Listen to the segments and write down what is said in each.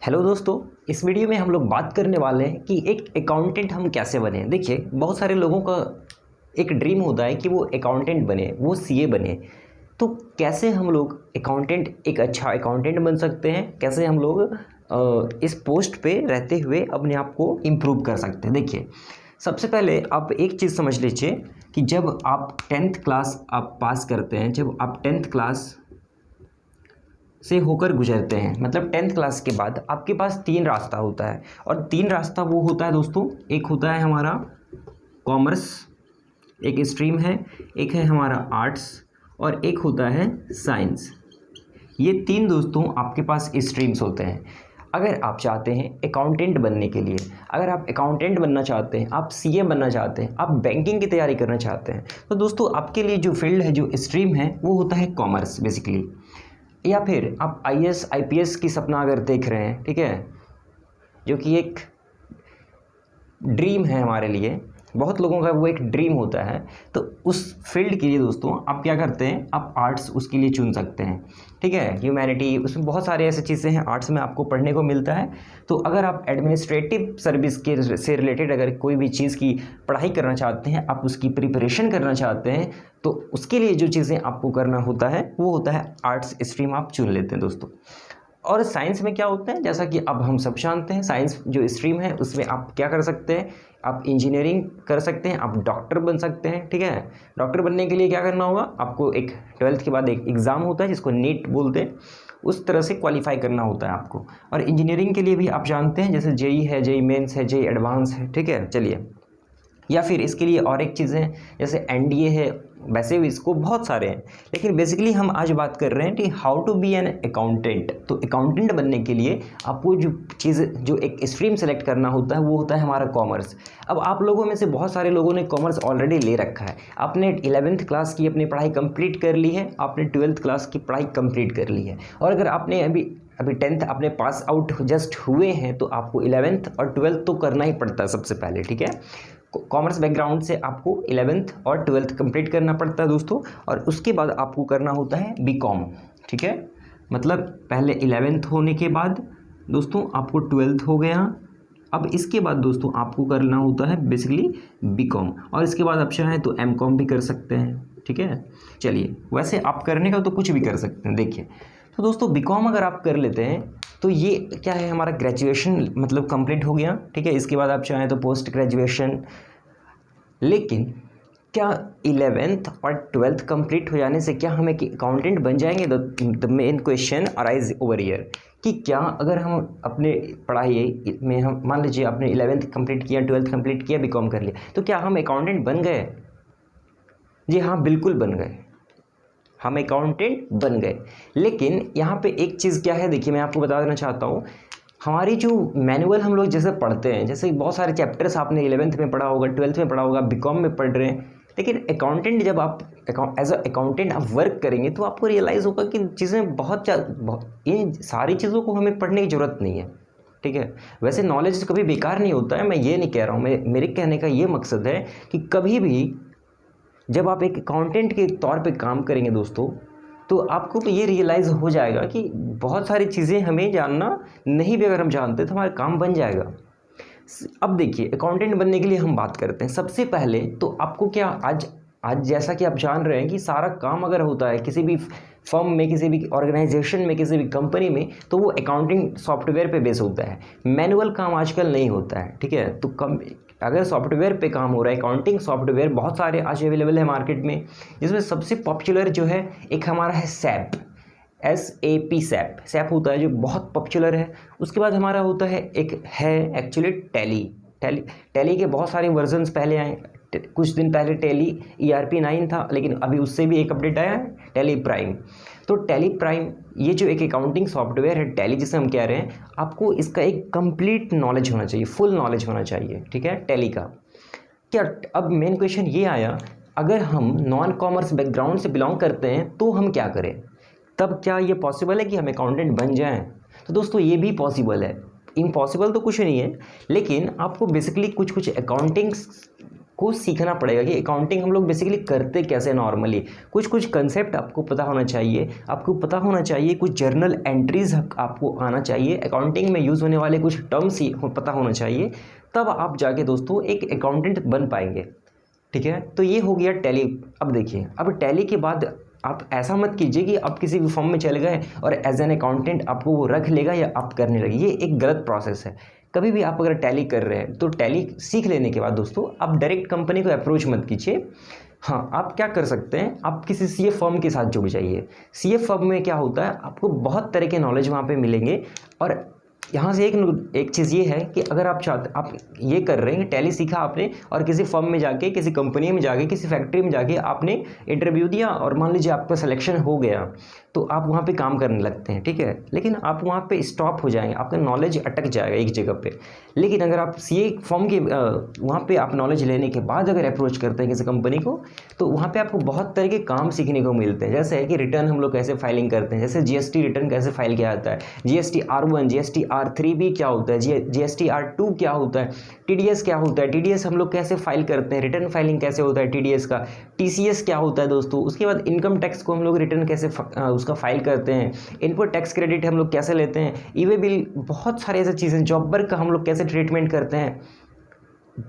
Hello दोस्तों, इस video में हम लोग बात करने वाले हैं कि एक अकाउंटेंट हम कैसे बने। देखिए, बहुत सारे लोगों का एक ड्रीम होता है कि वो अकाउंटेंट बने, वो सीए बने। तो कैसे हम लोग अकाउंटेंट, एक अच्छा अकाउंटेंट बन सकते हैं, कैसे हम लोग इस पोस्ट पे रहते हुए अपने आप को इम्प्रूव कर सकते हैं। देखिए, सबसे पहले आप एक चीज़ समझ लीजिए कि जब आप 10th क्लास आप पास करते हैं, जब आप 10th क्लास से होकर गुजरते हैं, मतलब 10th क्लास के बाद आपके पास 3 रास्ता होता है। और 3 रास्ता वो होता है दोस्तों, एक होता है हमारा कॉमर्स, एक स्ट्रीम है, एक है हमारा आर्ट्स और एक होता है साइंस। ये 3 दोस्तों आपके पास स्ट्रीम्स होते हैं। अगर आप चाहते हैं अकाउंटेंट बनने के लिए, अगर आप अकाउंटेंट बनना चाहते हैं, आप सीए बनना चाहते हैं, आप बैंकिंग की तैयारी करना चाहते हैं, तो दोस्तों आपके लिए जो फील्ड है, जो स्ट्रीम है, वो होता है कॉमर्स बेसिकली। या फिर आप आईएएस आईपीएस की सपना अगर देख रहे हैं, ठीक है, जो कि एक ड्रीम है हमारे लिए, बहुत लोगों का वो एक ड्रीम होता है, तो उस फील्ड के लिए दोस्तों आप क्या करते हैं, आप आर्ट्स उसके लिए चुन सकते हैं। ठीक है, ह्यूमैनिटी, उसमें बहुत सारे ऐसे चीज़ें हैं आर्ट्स में आपको पढ़ने को मिलता है। तो अगर आप एडमिनिस्ट्रेटिव सर्विस के से रिलेटेड अगर कोई भी चीज़ की पढ़ाई करना चाहते हैं, आप उसकी प्रिपरेशन करना चाहते हैं, तो उसके लिए जो चीज़ें आपको करना होता है वो होता है आर्ट्स स्ट्रीम आप चुन लेते हैं दोस्तों। और साइंस में क्या होता है, जैसा कि अब हम सब जानते हैं, साइंस जो स्ट्रीम है उसमें आप क्या कर सकते हैं, आप इंजीनियरिंग कर सकते हैं, आप डॉक्टर बन सकते हैं। ठीक है, डॉक्टर बनने के लिए क्या करना होगा, आपको एक 12th के बाद एक एग्ज़ाम होता है जिसको नीट बोलते हैं, उस तरह से क्वालिफाई करना होता है आपको। और इंजीनियरिंग के लिए भी आप जानते हैं, जैसे जेई है, जेई मेंस है, जेई एडवांस है। ठीक है, चलिए, या फिर इसके लिए और एक चीज़ है जैसे एनडीए है, वैसे भी इसको बहुत सारे हैं, लेकिन बेसिकली हम आज बात कर रहे हैं कि how to be an accountant. तो अकाउंटेंट बनने के लिए आपको जो चीज़, जो एक स्ट्रीम सेलेक्ट करना होता है वो होता है हमारा कॉमर्स। अब आप लोगों में से बहुत सारे लोगों ने कॉमर्स ऑलरेडी ले रखा है, आपने 11th क्लास की अपनी पढ़ाई कंप्लीट कर ली है, आपने 12th क्लास की पढ़ाई कंप्लीट कर ली है, और अगर आपने अभी 10th अपने पास आउट जस्ट हुए हैं, तो आपको 11th और 12th तो करना ही पड़ता है सबसे पहले। ठीक है, कॉमर्स बैकग्राउंड से आपको 11th और 12th कंप्लीट करना पड़ता है दोस्तों, और उसके बाद आपको करना होता है बीकॉम। ठीक है, मतलब पहले 11th होने के बाद दोस्तों आपको 12th हो गया, अब इसके बाद दोस्तों आपको करना होता है बेसिकली बीकॉम, और इसके बाद आप चाहें तो एमकॉम भी कर सकते हैं। ठीक है, चलिए, वैसे आप करने का तो कुछ भी कर सकते हैं। देखिए, तो दोस्तों बीकॉम अगर आप कर लेते हैं तो ये क्या है, हमारा ग्रेजुएशन मतलब कंप्लीट हो गया। ठीक है, इसके बाद आप चाहें तो पोस्ट ग्रेजुएशन। लेकिन क्या 11th और 12th कंप्लीट हो जाने से क्या हम एक अकाउंटेंट बन जाएंगे? The main question arise over here कि क्या अगर हम अपने पढ़ाई में, हम मान लीजिए आपने 11th कंप्लीट किया, 12th कंप्लीट किया, बीकॉम कर लिया, तो क्या हम अकाउंटेंट बन गए? जी हाँ, बिल्कुल बन गए, हम अकाउंटेंट बन गए। लेकिन यहाँ पे एक चीज़ क्या है, देखिए मैं आपको बता देना चाहता हूँ, हमारी जो मैनुअल हम लोग जैसे पढ़ते हैं, जैसे बहुत सारे चैप्टर्स आपने 11th में पढ़ा होगा, 12th में पढ़ा होगा, बीकॉम में पढ़ रहे हैं, लेकिन अकाउंटेंट जब आप एज अ अकाउंटेंट आप वर्क करेंगे तो आपको रियलाइज़ होगा कि चीज़ें बहुत इन सारी चीज़ों को हमें पढ़ने की ज़रूरत नहीं है। ठीक है, वैसे नॉलेज कभी बेकार नहीं होता है, मैं ये नहीं कह रहा हूँ, मेरे कहने का ये मकसद है कि कभी भी जब आप एक अकाउंटेंट के तौर पे काम करेंगे दोस्तों, तो आपको ये रियलाइज़ हो जाएगा कि बहुत सारी चीज़ें हमें जानना नहीं भी अगर हम जानते तो हमारा काम बन जाएगा। अब देखिए, अकाउंटेंट बनने के लिए हम बात करते हैं। सबसे पहले तो आपको क्या, आज जैसा कि आप जान रहे हैं कि सारा काम अगर होता है किसी भी फर्म में, किसी भी ऑर्गेनाइजेशन में, किसी भी कंपनी में, तो वो अकाउंटिंग सॉफ्टवेयर पे बेस होता है, मैनुअल काम आजकल नहीं होता है। ठीक है, तो अगर सॉफ्टवेयर पे काम हो रहा है, अकाउंटिंग सॉफ्टवेयर बहुत सारे आज अवेलेबल है मार्केट में, जिसमें सबसे पॉपुलर जो है एक हमारा है सैप, SAP सैप होता है जो बहुत पॉपुलर है। उसके बाद हमारा होता है एक है एक्चुअली टैली के बहुत सारे वर्जन्स पहले आए, कुछ दिन पहले टैली ERP 9 था, लेकिन अभी उससे भी एक अपडेट आया है, टैली प्राइम। तो टैली प्राइम ये जो एक अकाउंटिंग सॉफ्टवेयर है टैली जिसे हम कह रहे हैं, आपको इसका एक कंप्लीट नॉलेज होना चाहिए, फुल नॉलेज होना चाहिए। ठीक है, टैली का क्या, अब मेन क्वेश्चन ये आया, अगर हम नॉन कॉमर्स बैकग्राउंड से बिलोंग करते हैं तो हम क्या करें? तब क्या ये पॉसिबल है कि हम अकाउंटेंट बन जाएं? तो दोस्तों ये भी पॉसिबल है, इम्पॉसिबल तो कुछ नहीं है, लेकिन आपको बेसिकली कुछ अकाउंटिंग को सीखना पड़ेगा कि अकाउंटिंग हम लोग बेसिकली करते कैसे नॉर्मली। कुछ कुछ कंसेप्ट आपको पता होना चाहिए, आपको पता होना चाहिए कुछ जर्नल एंट्रीज आपको आना चाहिए, अकाउंटिंग में यूज़ होने वाले कुछ टर्म्स ही पता होना चाहिए, तब आप जाके दोस्तों एक अकाउंटेंट बन पाएंगे। ठीक है, तो ये हो गया टैली। अब देखिए, अब टैली के बाद आप ऐसा मत कीजिए कि आप किसी भी फॉर्म में चले गए और एज एन अकाउंटेंट आपको वो रख लेगा या आप करने लगे, ये एक गलत प्रोसेस है। कभी भी आप अगर टैली कर रहे हैं तो टैली सीख लेने के बाद दोस्तों आप डायरेक्ट कंपनी को अप्रोच मत कीजिए। हाँ, आप क्या कर सकते हैं, आप किसी सीए फर्म के साथ जुड़ जाइए। सीए फर्म में क्या होता है, आपको बहुत तरह के नॉलेज वहाँ पे मिलेंगे। और यहाँ से एक चीज़ ये है कि अगर आप ये कर रहे हैं, टैली सीखा आपने और किसी फर्म में जाके, किसी कंपनी में जाके, किसी फैक्ट्री में जाके आपने इंटरव्यू दिया और मान लीजिए आपका सिलेक्शन हो गया, तो आप वहाँ पे काम करने लगते हैं। ठीक है, लेकिन आप वहाँ पे स्टॉप हो जाएंगे, आपका नॉलेज अटक जाएगा एक जगह पे। लेकिन अगर आप सीए फर्म के वहाँ पे आप नॉलेज लेने के बाद अगर अप्रोच करते हैं किसी कंपनी को, तो वहाँ पे आपको बहुत तरह के काम सीखने को मिलते हैं। जैसे है कि रिटर्न हम लोग कैसे फाइलिंग करते हैं, जैसे जीएसटी रिटर्न कैसे फाइल किया जाता है, जीएसटी R1, जीएसटी R3 भी क्या होता है, जीएसटी R2 क्या होता है, टीडीएस क्या होता है, टीडीएस हम लोग कैसे फाइल करते हैं, रिटर्न फाइलिंग कैसे होता है टीडीएस का, टीसीएस क्या होता है दोस्तों। उसके बाद इनकम टैक्स को हम लोग रिटर्न कैसे उसका फाइल करते हैं, इनपुट टैक्स क्रेडिट हम लोग कैसे लेते हैं, ईवे बिल, बहुत सारी ऐसी चीज़ें, जॉब वर्क का हम लोग कैसे ट्रीटमेंट करते हैं,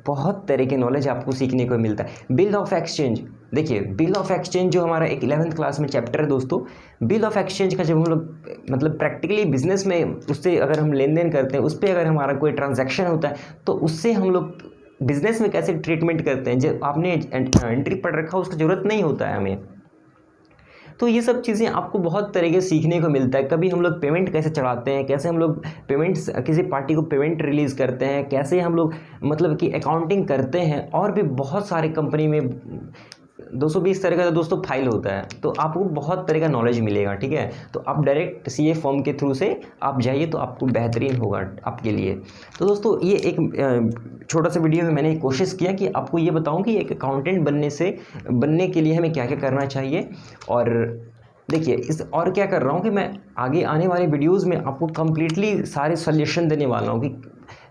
बहुत तरह के नॉलेज आपको सीखने को मिलता है। बिल ऑफ एक्सचेंज, देखिए बिल ऑफ एक्सचेंज जो हमारा एक 11th क्लास में चैप्टर है दोस्तों, बिल ऑफ एक्सचेंज का जब हम लोग मतलब प्रैक्टिकली बिजनेस में उससे अगर हम लेन देन करते हैं, उस पर अगर हमारा कोई ट्रांजैक्शन होता है, तो उससे हम लोग बिजनेस में कैसे ट्रीटमेंट करते हैं, जब आपने एंट्री पढ़ रखा उसकी ज़रूरत नहीं होता है हमें। तो ये सब चीज़ें आपको बहुत तरीके से सीखने को मिलता है। कभी हम लोग पेमेंट कैसे चढ़ाते हैं, कैसे हम लोग पेमेंट्स किसी पार्टी को पेमेंट रिलीज़ करते हैं, कैसे हम लोग मतलब कि अकाउंटिंग करते हैं, और भी बहुत सारे कंपनी में 220 तरह का दोस्तों फाइल होता है, तो आपको बहुत तरह का नॉलेज मिलेगा। ठीक है, तो आप डायरेक्ट सीए फॉर्म के थ्रू से आप जाइए तो आपको बेहतरीन होगा आपके लिए। तो दोस्तों ये एक छोटा सा वीडियो में मैंने कोशिश किया कि आपको ये बताऊं कि एक अकाउंटेंट बनने के लिए हमें क्या क्या करना चाहिए। और देखिए और क्या कर रहा हूँ कि मैं आगे आने वाले वीडियोज़ में आपको कम्प्लीटली सारे सोल्यूशन देने वाला हूँ, कि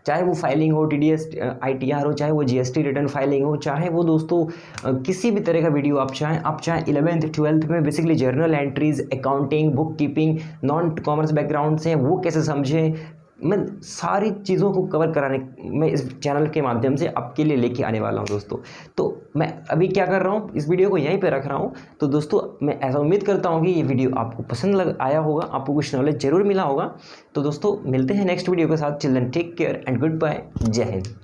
चाहे वो फाइलिंग हो, टीडीएस ITR हो, चाहे वो जीएसटी रिटर्न फाइलिंग हो, चाहे वो दोस्तों किसी भी तरह का वीडियो आप चाहें 11th 12th में basically journal entries, accounting, book keeping, non commerce background से वो कैसे समझें, मैं सारी चीज़ों को कवर कराने मैं इस चैनल के माध्यम से आपके लिए लेके आने वाला हूं दोस्तों। तो मैं अभी क्या कर रहा हूं, इस वीडियो को यहीं पे रख रहा हूं। तो दोस्तों मैं ऐसा उम्मीद करता हूं कि ये वीडियो आपको पसंद आया होगा, आपको कुछ नॉलेज जरूर मिला होगा। तो दोस्तों मिलते हैं नेक्स्ट वीडियो के साथ। Children take care and good bye, जय हिंद।